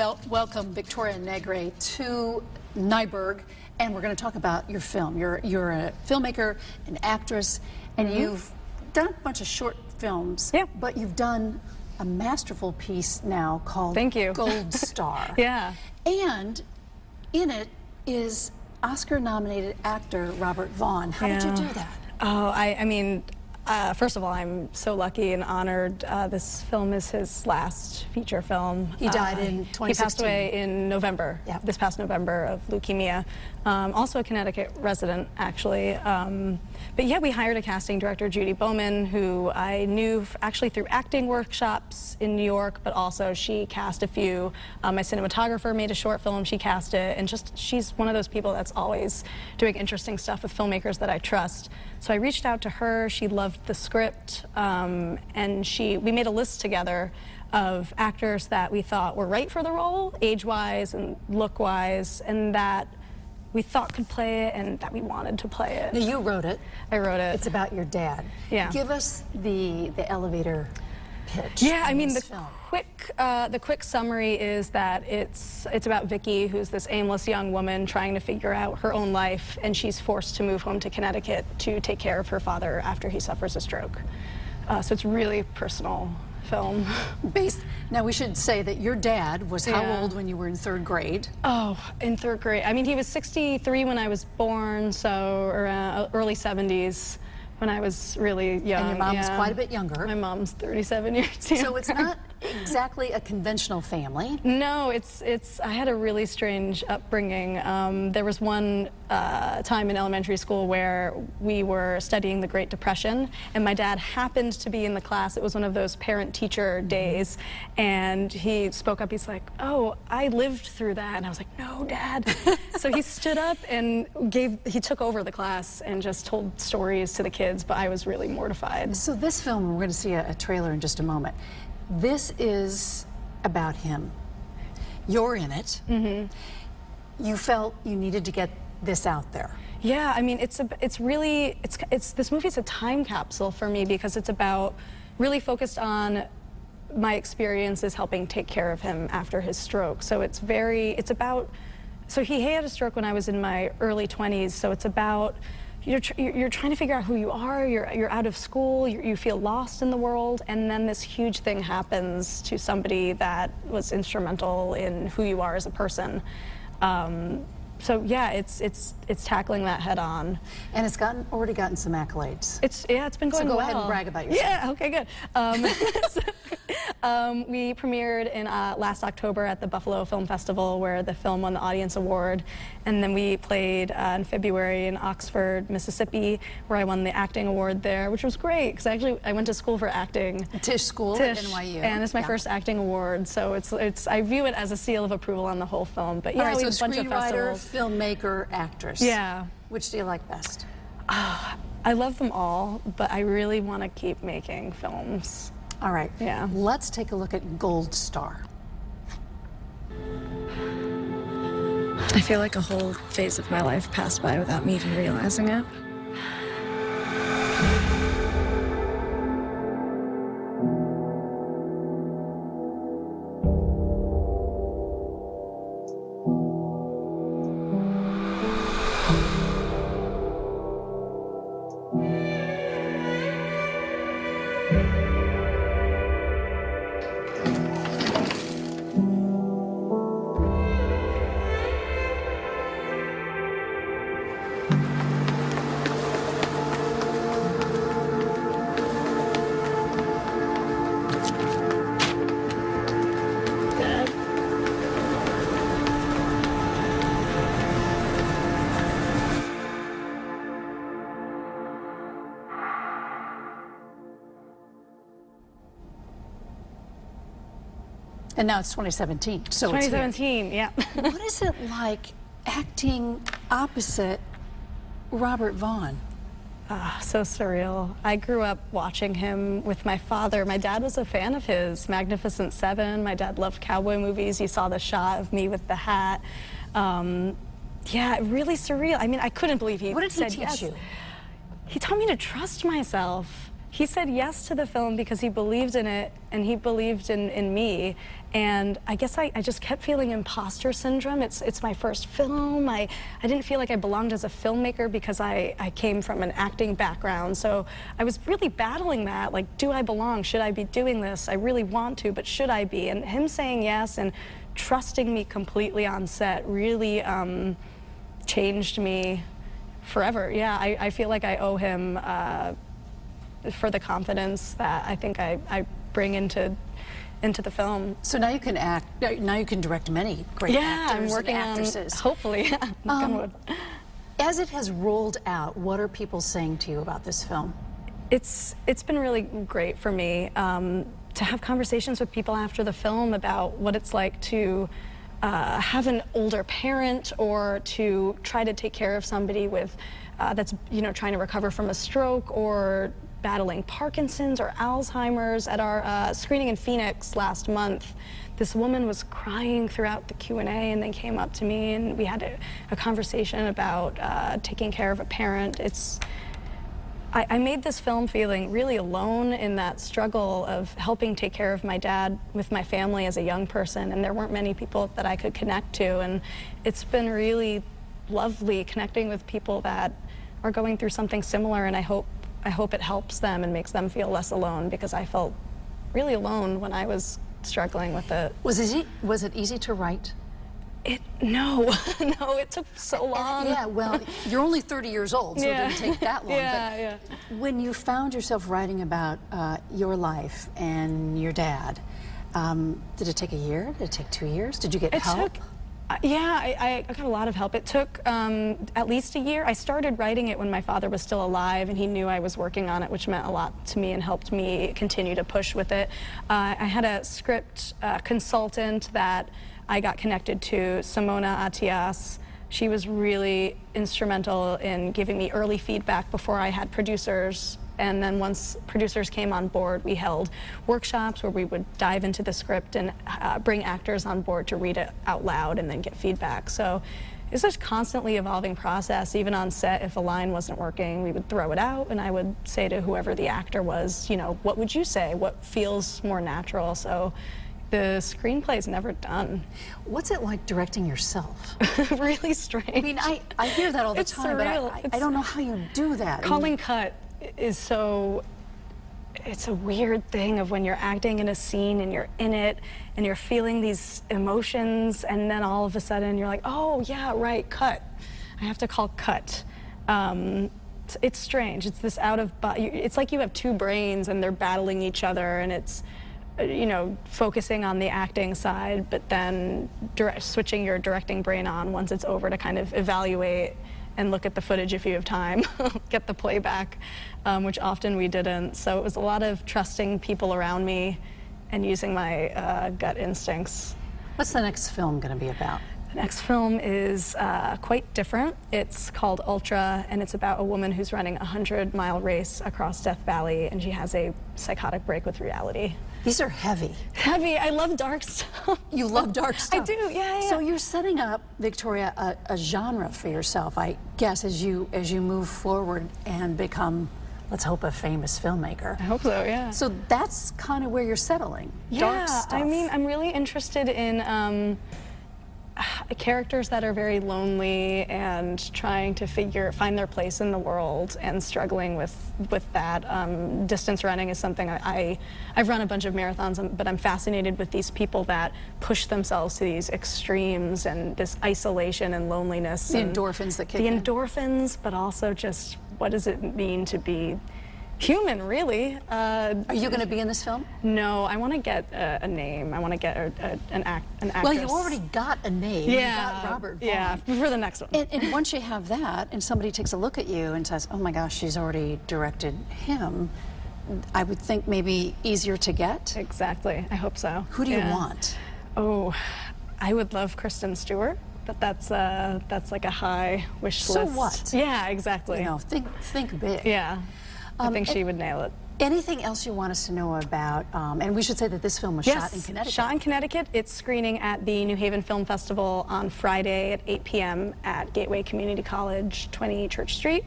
Well, welcome Victoria Negre to Nyberg, and we're going to talk about your film. You're a filmmaker, an actress, and you've done a bunch of short films. Yeah. But you've done a masterful piece now called Thank you. Gold Star. Yeah. And in it is Oscar-nominated actor Robert Vaughn. How did you do that? Oh, I mean, first of all, I'm so lucky and honored. This film is his last feature film. He died in 2016. He passed away in November, this past November, of leukemia. Also a Connecticut resident, actually. But yeah, we hired a casting director, Judy Bowman, who I knew actually through acting workshops in New York, but also she cast a few. My cinematographer made a short film, she cast it, and just she's one of those people that's always doing interesting stuff with filmmakers that I trust. So I reached out to her, she loved the script, and we made a list together of actors that we thought were right for the role, age-wise and look-wise, and that we thought could play it and that we wanted to play it. Now, you wrote it. I wrote it. It's about your dad. Yeah. Give us the elevator pitch. Yeah, I mean, the quick summary is that it's about Vicky, who's this aimless young woman trying to figure out her own life, and she's forced to move home to Connecticut to take care of her father after he suffers a stroke. So it's really personal film. Now, we should say that your dad was how old when you were in third grade? Oh, in third grade. I mean, he was 63 when I was born, so around early 70s when I was really young. And your mom was quite a bit younger. My mom's 37 years younger. So it's not exactly a conventional family. No, I had a really strange upbringing. There was one time in elementary school where we were studying the Great Depression, and my dad happened to be in the class. It was one of those parent-teacher days, and he spoke up. He's like, "Oh, I lived through that." And I was like, "No, Dad." So he stood up and he took over the class and just told stories to the kids, but I was really mortified. So this film, we're going to see a trailer in just a moment. This is about him. You're in it. You felt you needed to get this out there. Yeah, I mean, this movie's a time capsule for me because it's about really focused on my experiences helping take care of him after his stroke. So so he had a stroke when I was in my early 20s, so it's about you're trying to figure out who you are, you're out of school, you feel lost in the world, and then this huge thing happens to somebody that was instrumental in who you are as a person. So yeah, it's tackling that head on. And it's already gotten some accolades. It's been going well. So go ahead and brag about yourself. Yeah, okay, good. We premiered in last October at the Buffalo Film Festival, where the film won the Audience Award, and then we played in February in Oxford, Mississippi, where I won the acting award there, which was great because I went to school for acting. Tisch School at NYU. And it's my first acting award, so I view it as a seal of approval on the whole film. But yeah, all right, we so have a bunch of festivals. Filmmaker, actress. Yeah. Which do you like best? I love them all, but I really want to keep making films. All right. Yeah. Let's take a look at Gold Star. I feel like a whole phase of my life passed by without me even realizing it. And now it's 2017. So 2017, yeah. What is it like acting opposite Robert Vaughn? So surreal. I grew up watching him with my father. My dad was a fan of his, Magnificent Seven. My dad loved cowboy movies. You saw the shot of me with the hat. Yeah, really surreal. I mean, I couldn't believe he said yes. What did he teach you? He taught me to trust myself. He said yes to the film because he believed in it and he believed in me. And I guess I just kept feeling imposter syndrome. It's my first film. I didn't feel like I belonged as a filmmaker because I came from an acting background. So I was really battling that, like, do I belong? Should I be doing this? I really want to, but should I be? And him saying yes and trusting me completely on set really changed me forever. Yeah, I feel like I owe him for the confidence that I think I bring into the film. So now you can act, now you can direct many great actors I'm working and actresses. on, hopefully, knock on wood. As it has rolled out, what are people saying to you about this film? It's been really great for me to have conversations with people after the film about what it's like to have an older parent or to try to take care of somebody with that's trying to recover from a stroke or battling Parkinson's or Alzheimer's. At our screening in Phoenix last month, this woman was crying throughout the Q&A and then came up to me and we had a conversation about taking care of a parent. I made this film feeling really alone in that struggle of helping take care of my dad with my family as a young person, and there weren't many people that I could connect to, and it's been really lovely connecting with people that are going through something similar, and I hope it helps them and makes them feel less alone, because I felt really alone when I was struggling with it. Was it easy to write? No, no, it took so long. Yeah, well, you're only 30 years old, so it didn't take that long. Yeah. When you found yourself writing about your life and your dad, did it take a year? Did it take 2 years? Did you get help? I got a lot of help. It took at least a year. I started writing it when my father was still alive, and he knew I was working on it, which meant a lot to me and helped me continue to push with it. I had a script consultant that I got connected to, Simona Atias. She was really instrumental in giving me early feedback before I had producers. And then once producers came on board, we held workshops where we would dive into the script and bring actors on board to read it out loud and then get feedback. So it's a constantly evolving process. Even on set, if a line wasn't working, we would throw it out and I would say to whoever the actor was, what would you say? What feels more natural? So the screenplay's never done. What's it like directing yourself? Really strange. I mean, I hear that all the It's time, surreal. but I don't know how you do that. Calling cut is it's a weird thing of when you're acting in a scene and you're in it and you're feeling these emotions, and then all of a sudden you're like, oh yeah, right, cut. I have to call cut. It's strange. It's this out of body. It's like you have two brains and they're battling each other, and it's focusing on the acting side, but then switching your directing brain on once it's over to kind of evaluate and look at the footage if you have time, get the playback, which often we didn't. So it was a lot of trusting people around me and using my gut instincts. What's the next film going to be about? The next film is quite different. It's called Ultra, and it's about a woman who's running a 100-mile race across Death Valley, and she has a psychotic break with reality. These are heavy. Heavy. I love dark stuff. You love dark stuff. I do, yeah. So you're setting up, Victoria, a genre for yourself, I guess, as you move forward and become, let's hope, a famous filmmaker. I hope so, yeah. So that's kind of where you're settling. Dark stuff. I mean, I'm really interested in characters that are very lonely and trying to find their place in the world and struggling with that. Distance running is something I've run a bunch of marathons, but I'm fascinated with these people that push themselves to these extremes and this isolation and loneliness. The endorphins that kick in. The endorphins, but also just what does it mean to be human, really. Are you going to be in this film? No, I want to get a name. I want to get an actress. Well, you already got a name. Yeah, You got Robert Vaughn. Yeah, for the next one. And once you have that, and somebody takes a look at you and says, oh my gosh, she's already directed him, I would think maybe easier to get? Exactly, I hope so. Who do you want? Oh, I would love Kristen Stewart, but that's like a high wish list. So what? Yeah, exactly. Think big. Yeah. I think she would nail it. Anything else you want us to know about? And we should say that this film was shot in Connecticut. Shot in Connecticut. It's screening at the New Haven Film Festival on Friday at 8 p.m. at Gateway Community College, 20 Church Street.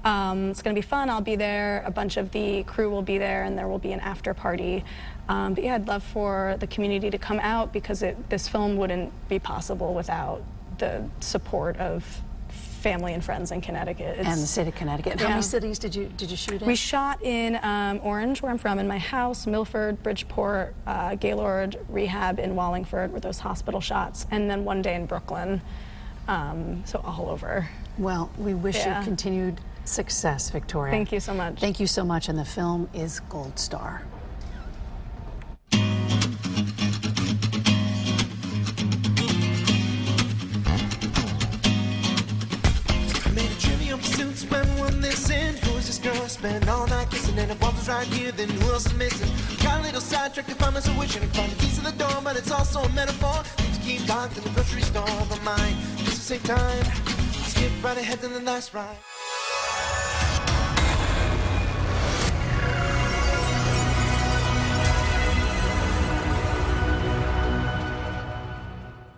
It's going to be fun. I'll be there. A bunch of the crew will be there, and there will be an after party. But yeah, I'd love for the community to come out because this film wouldn't be possible without the support of family and friends in Connecticut. And the state of Connecticut. How many cities did you shoot in? We shot in Orange, where I'm from, in my house, Milford, Bridgeport, Gaylord, Rehab in Wallingford, were those hospital shots, and then one day in Brooklyn. So all over. Well, we wish you continued success, Victoria. Thank you so much. Thank you so much, and the film is Gold Star. Spend all night kissing and if one was right here, then who else is missing? Got a little sidetracked if I'm as a wish and I find the keys to the door, but it's also a metaphor. Things keep locked in the grocery store, but mine just to save time. Skip right ahead to the last ride.